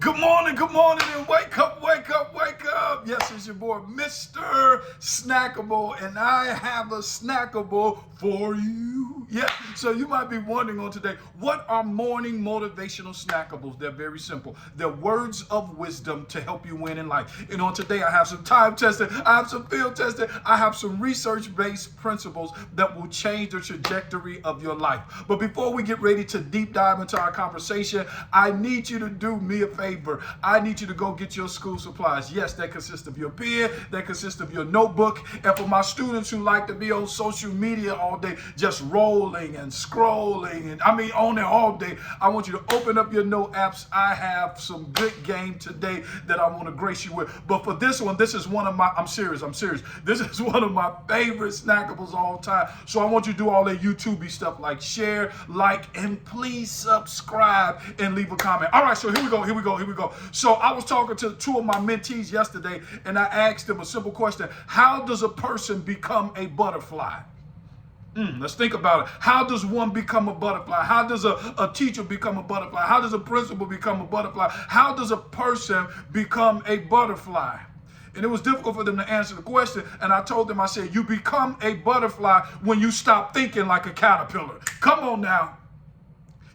Good morning, and wake up, wake up, wake up. Yes, it's your boy, Mr. Snackable, and I have a snackable for you. Yeah, so you might be wondering on today, what are morning motivational snackables? They're very simple. They're words of wisdom to help you win in life. And on today, I have some time tested, I have some field tested, I have some research-based principles that will change the trajectory of your life. But before we get ready to deep dive into our conversation, I need you to do me a favor. I need you to go get your school supplies. Yes, that consists of your pen, that consists of your notebook. And for my students who like to be on social media all day, just rolling and scrolling, and on there all day, I want you to open up your note apps. I have some good game today that I want to grace you with. But for this one, this is one of my, I'm serious. This is one of my favorite snackables all time. So I want you to do all that YouTube-y stuff like share, like, and please subscribe and leave a comment. All right, so here we go. So I was talking to two of my mentees yesterday, and I asked them a simple question. How does a person become a butterfly? Let's think about it. How does one become a butterfly? How does a teacher become a butterfly? How does a principal become a butterfly? How does a person become a butterfly? And it was difficult for them to answer the question. And I told them, I said, you become a butterfly when you stop thinking like a caterpillar. Come on now.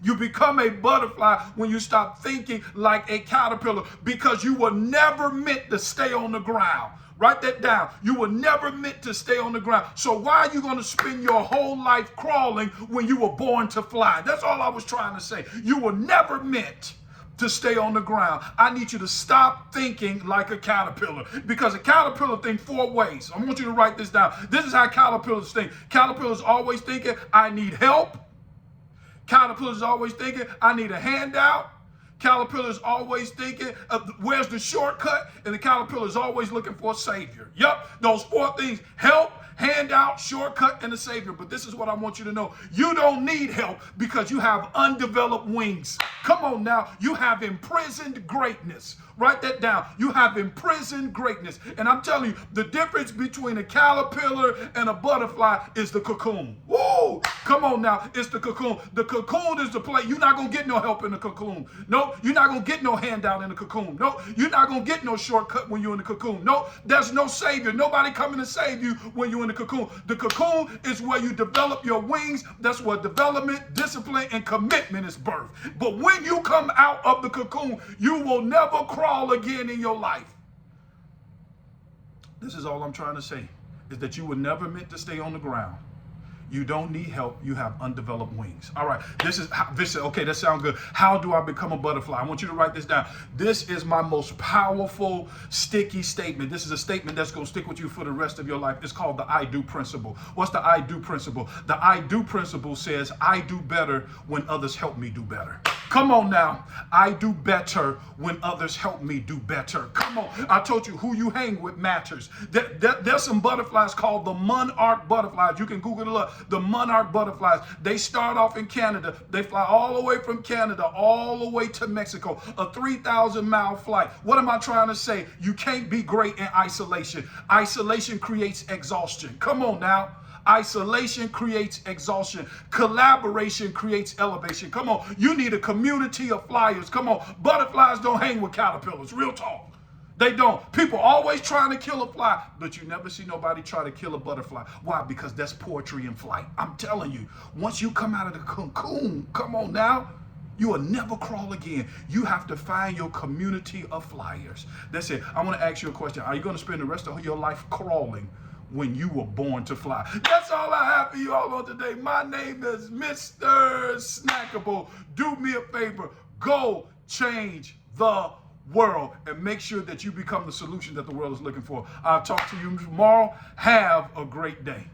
You become a butterfly when you stop thinking like a caterpillar, because you were never meant to stay on the ground. Write that down. You were never meant to stay on the ground. So why are you going to spend your whole life crawling when you were born to fly? That's all I was trying to say. You were never meant to stay on the ground. I need you to stop thinking like a caterpillar, because a caterpillar thinks four ways. I want you to write this down. This is how caterpillars think. Caterpillars always thinking, I need help. Caterpillars always thinking, I need a handout. Caterpillars always thinking, where's the shortcut? And the caterpillar is always looking for a savior. Yep, those four things: help, handout, shortcut, and a savior. But this is what I want you to know. You don't need help because you have undeveloped wings. Come on now. You have imprisoned greatness. Write that down. You have imprisoned greatness. And I'm telling you, the difference between a caterpillar and a butterfly is the cocoon. Whoa! Come on now. It's the cocoon. The cocoon is the place. You're not going to get no help in the cocoon. No, you're not going to get no handout in the cocoon. No, you're not going to get no shortcut when you're in the cocoon. No, there's no savior. Nobody coming to save you when you're in the cocoon. The cocoon is where you develop your wings. That's where development, discipline, and commitment is birthed. But when you come out of the cocoon, you will never crawl again in your life. This is all I'm trying to say, is that you were never meant to stay on the ground. You don't need help. You have undeveloped wings. All right. Okay, that sounds good. How do I become a butterfly? I want you to write this down. This is my most powerful, sticky statement. This is a statement that's going to stick with you for the rest of your life. It's called the I do principle. What's the I do principle? The I do principle says, I do better when others help me do better. Come on now. I do better when others help me do better. Come on. I told you, who you hang with matters. There's some butterflies called the monarch butterflies. You can Google it up. The monarch butterflies. They start off in Canada. They fly all the way from Canada all the way to Mexico. A 3,000-mile flight. What am I trying to say? You can't be great in isolation. Isolation creates exhaustion. Come on now. Isolation creates exhaustion. Collaboration creates elevation. Come on. You need a community of flyers. Come on. Butterflies don't hang with caterpillars. Real talk. They don't. People always trying to kill a fly, but you never see nobody try to kill a butterfly. Why? Because that's poetry in flight. I'm telling you, once you come out of the cocoon, come on now, you will never crawl again. You have to find your community of flyers. That's it. I want to ask you a question. Are you going to spend the rest of your life crawling when you were born to fly? That's all I have for you all on today. My name is Mr. Snackable. Do me a favor. Go change the world and make sure that you become the solution that the world is looking for. I'll talk to you tomorrow. Have a great day.